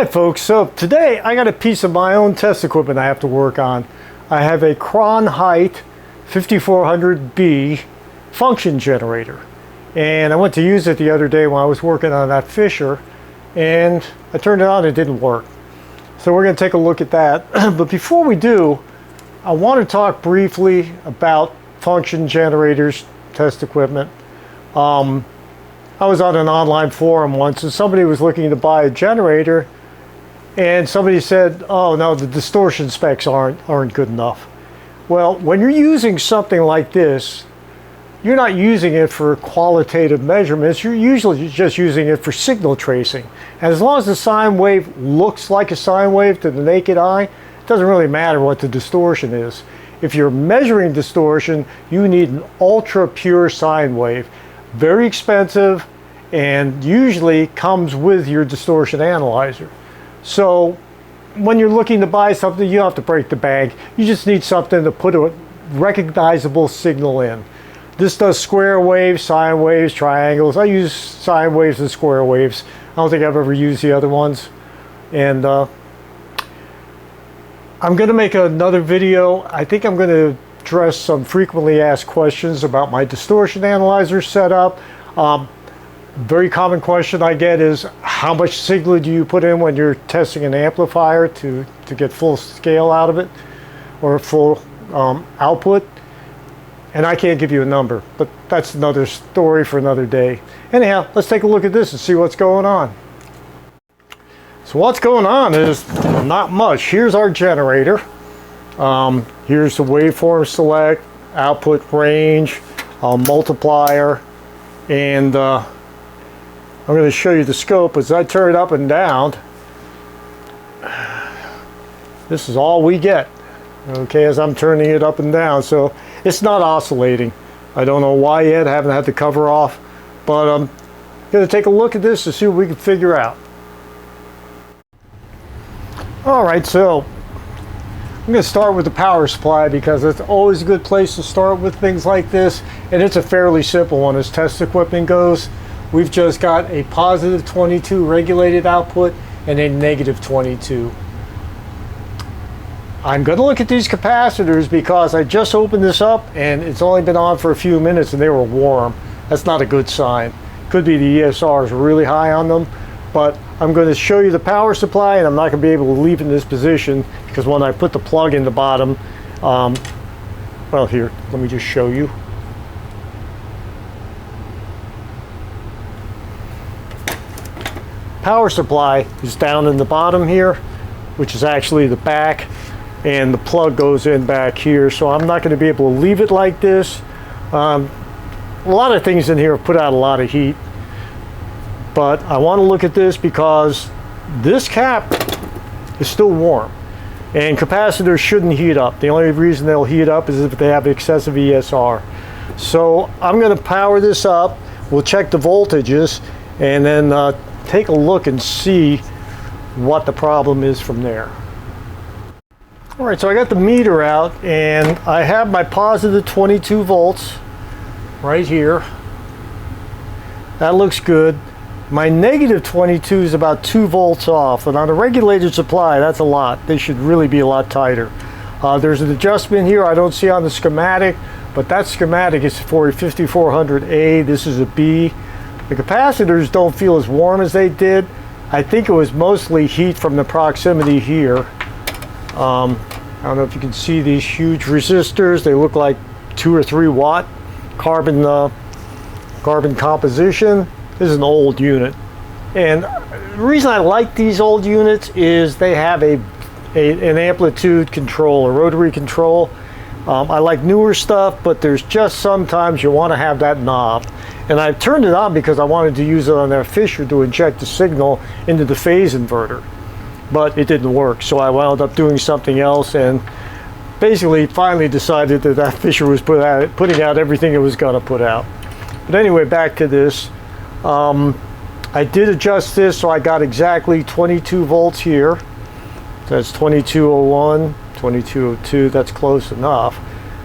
Hi folks, so today I got a piece of my own test equipment I have to work on. I have a Krohn-Hite 5400B function generator, and I went to use it the other day when I was working on that fisher, and I turned it on and it didn't work. So we're going to take a look at that. But before we do, I want to talk briefly about function generators, test equipment. I was on an online forum once and somebody was looking to buy a generator, and somebody said, oh no, the distortion specs aren't good enough. Well, when you're using something like this, you're not using it for qualitative measurements, you're usually just using it for signal tracing. And as long as the sine wave looks like a sine wave to the naked eye, it doesn't really matter what the distortion is. If you're measuring distortion, you need an ultra pure sine wave. Very expensive, and usually comes with your distortion analyzer. So when you're looking to buy something, you don't have to break the bank. You just need something to put a recognizable signal in. This does square waves, sine waves, triangles. I use sine waves and square waves. I don't think I've ever used the other ones. And I'm going to make another video. I think I'm going to address some frequently asked questions about my distortion analyzer setup. Very common question I get is, how much signal do you put in when you're testing an amplifier to get full scale out of it, or full output? And I can't give you a number, but that's another story for another day. Anyhow, let's take a look at this and see what's going on. So what's going on is not much. Here's our generator. Here's the waveform select, output range, multiplier, and I'm going to show you the scope. As I turn it up and down, this is all we get, okay, as I'm turning it up and down. So it's not oscillating. I don't know why yet. I haven't had the cover off, but I'm going to take a look at this to see what we can figure out. Alright, so I'm going to start with the power supply because it's always a good place to start with things like this, and it's a fairly simple one as test equipment goes. We've just got a positive 22 regulated output and a negative 22. I'm going to look at these capacitors because I just opened this up and it's only been on for a few minutes and they were warm. That's not a good sign. Could be the ESR is really high on them, but I'm going to show you the power supply, and I'm not going to be able to leave in this position because when I put the plug in the bottom, well, here, let me just show you. Power supply is down in the bottom here, which is actually the back, and the plug goes in back here, so I'm not going to be able to leave it like this. A lot of things in here put out a lot of heat, but I want to look at this because this cap is still warm, and capacitors shouldn't heat up. The only reason they'll heat up is if they have excessive ESR. So I'm going to power this up. We'll check the voltages and then take a look and see what the problem is from there. Alright, so I got the meter out and I have my positive 22 volts right here. That looks good. My negative 22 is about 2 volts off, and on a regulated supply that's a lot. They should really be a lot tighter. There's an adjustment here I don't see on the schematic, but that schematic is for a 5400A. This is a B. The capacitors don't feel as warm as they did. I think it was mostly heat from the proximity here. I don't know if you can see these huge resistors. They look like 2 or 3 watt carbon composition. This is an old unit. And the reason I like these old units is they have an amplitude control, a rotary control. I like newer stuff, but there's just sometimes you want to have that knob. And I turned it on because I wanted to use it on that fisher to inject the signal into the phase inverter. But it didn't work, so I wound up doing something else and basically finally decided that that fisher was putting out everything it was going to put out. But anyway, back to this. I did adjust this so I got exactly 22 volts here. That's 2201, 2202, that's close enough.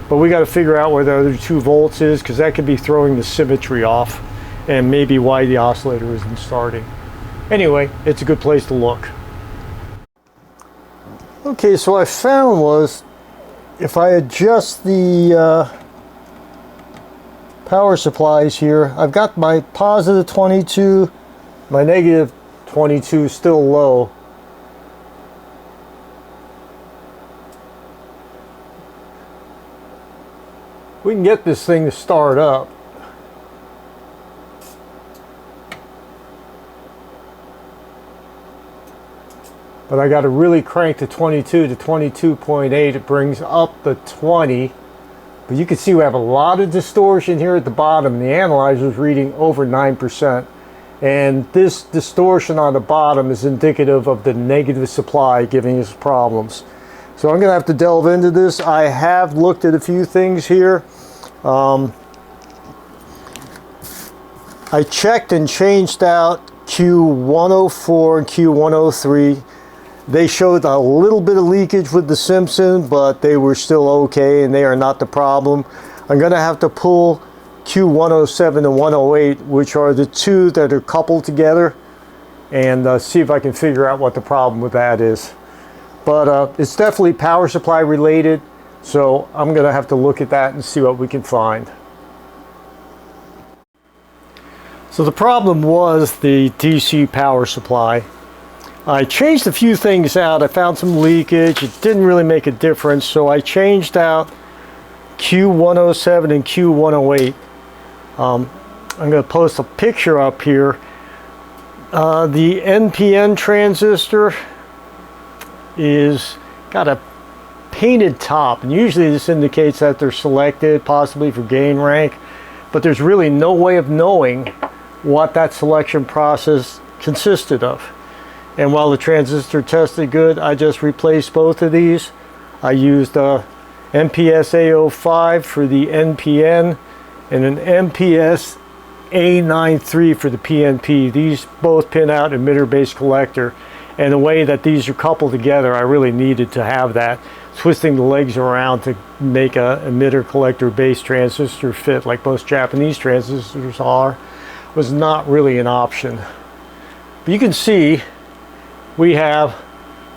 But we got to figure out where the other 2 volts is, because that could be throwing the symmetry off and maybe why the oscillator isn't starting. Anyway, it's a good place to look. Okay, so what I found was if I adjust the power supplies here, I've got my positive 22, my negative 22 still low. We can get this thing to start up. But I got to really crank the 22 to 22.8. It brings up the 20. But you can see we have a lot of distortion here at the bottom. The analyzer is reading over 9%. And this distortion on the bottom is indicative of the negative supply giving us problems. So I'm going to have to delve into this. I have looked at a few things here. I checked and changed out Q104 and Q103. They showed a little bit of leakage with the Simpson, but they were still okay and they are not the problem. I'm going to have to pull Q107 and 108, which are the two that are coupled together, and see if I can figure out what the problem with that is. But it's definitely power supply related, so I'm going to have to look at that and see what we can find. So the problem was the DC power supply. I changed a few things out. I found some leakage. It didn't really make a difference, so I changed out Q107 and Q108. I'm going to post a picture up here. The NPN transistor is got a painted top, and usually this indicates that they're selected possibly for gain rank, but there's really no way of knowing what that selection process consisted of. And while the transistor tested good, I just replaced both of these. I used MPS A05 for the NPN and an MPS A93 for the PNP. These both pin out emitter-based collector. And the way that these are coupled together, I really needed to have that. Twisting the legs around to make a emitter collector based transistor fit like most Japanese transistors are was not really an option. But you can see we have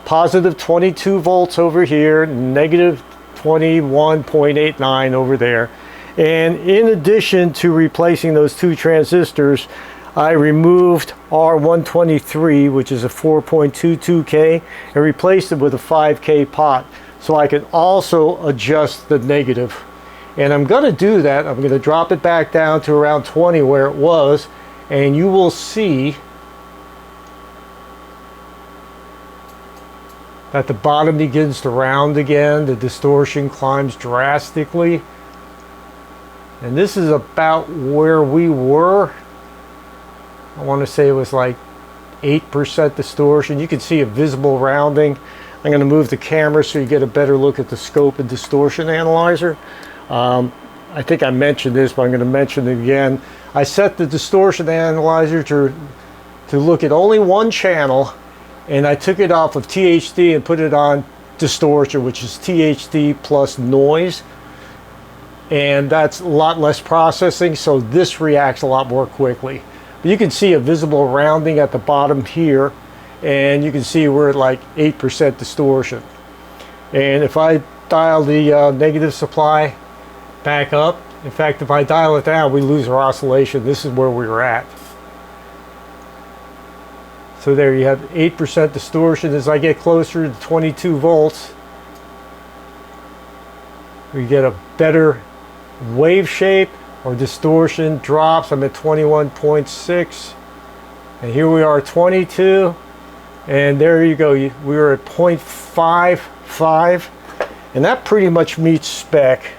positive 22 volts over here, negative 21.89 over there. And in addition to replacing those two transistors, I removed R123, which is a 4.22K, and replaced it with a 5K pot, so I can also adjust the negative. And I'm going to do that. I'm going to drop it back down to around 20 where it was, and you will see that the bottom begins to round again. The distortion climbs drastically. And this is about where we were. I want to say it was like 8% distortion. You can see a visible rounding. I'm going to move the camera so you get a better look at the scope and distortion analyzer. I think I mentioned this, but I'm going to mention it again. I set the distortion analyzer to look at only one channel, and I took it off of THD and put it on distortion, which is THD plus noise. And that's a lot less processing, so this reacts a lot more quickly. But you can see a visible rounding at the bottom here, and you can see we're at like 8% distortion. And if I dial the negative supply back up, in fact, if I dial it down, we lose our oscillation. This is where we were at. So there you have 8% distortion. As I get closer to 22 volts, we get a better wave shape. Or distortion drops. I'm at 21.6, and here we are 22, and there you go. We were at 0.55, and that pretty much meets spec.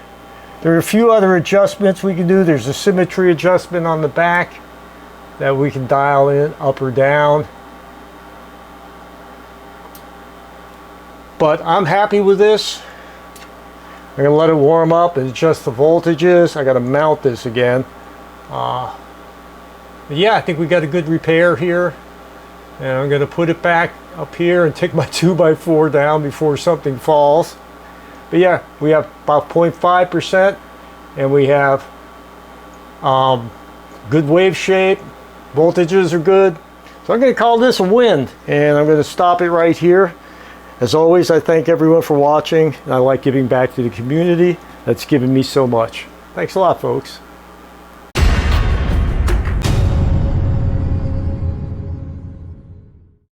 There are a few other adjustments we can do. There's a symmetry adjustment on the back that we can dial in up or down. But I'm happy with this. I'm going to let it warm up and adjust the voltages. I got to mount this again. Yeah, I think we got a good repair here. And I'm going to put it back up here and take my 2x4 down before something falls. But yeah, we have about 0.5%, and we have good wave shape. Voltages are good. So I'm going to call this a win, and I'm going to stop it right here. As always, I thank everyone for watching. I like giving back to the community that's given me so much. Thanks a lot, folks.